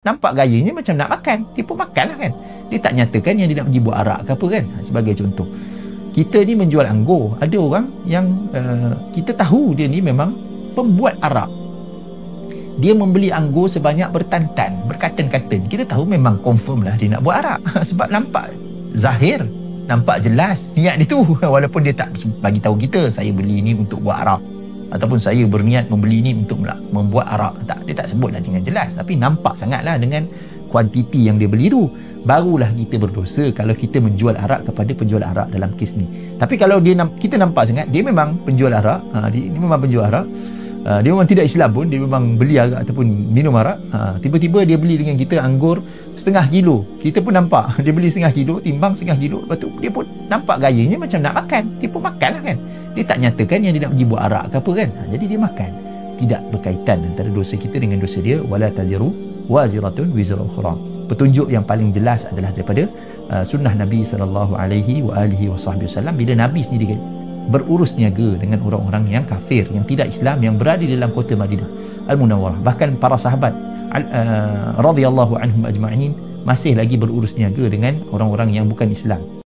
nampak gayanya macam nak makan, dia pun makan lah kan. Dia tak nyatakan yang dia nak pergi buat arak ke apa kan. Sebagai contoh, kita ni menjual anggur, ada orang yang kita tahu dia ni memang pembuat arak, dia membeli anggur sebanyak bertantan, berkatan-katan. Kita tahu memang confirm lah dia nak buat arak sebab nampak zahir, nampak jelas niat dia tu. Walaupun dia tak bagi tahu kita, saya beli ni untuk buat arak, ataupun saya berniat membeli ni untuk membuat arak. Tak, dia tak sebutlah dengan jelas, tapi nampak sangatlah dengan kuantiti yang dia beli tu. Barulah kita berdosa kalau kita menjual arak kepada penjual arak dalam kes ni. Tapi kalau kita nampak sangat dia memang penjual arak, dia memang penjual arak, dia memang tidak Islam pun, dia memang beli arak ataupun minum arak, tiba-tiba dia beli dengan kita anggur setengah kilo, kita pun nampak dia beli setengah kilo, timbang setengah kilo, lepas tu dia pun nampak gayanya macam nak makan, dia pun makan lah kan. Dia tak nyatakan yang dia nak pergi buat arak ke apa kan. Jadi dia makan. Tidak berkaitan antara dosa kita dengan dosa dia. Wala taziru waziratun wizra ukhra. Petunjuk yang paling jelas adalah daripada sunnah Nabi SAW, bila Nabi sendiri berurus niaga dengan orang-orang yang kafir, yang tidak Islam, yang berada di dalam kota Madinah Al-Munawwarah. Bahkan para sahabat radhiyallahu anhum ajma'in masih lagi berurus niaga dengan orang-orang yang bukan Islam.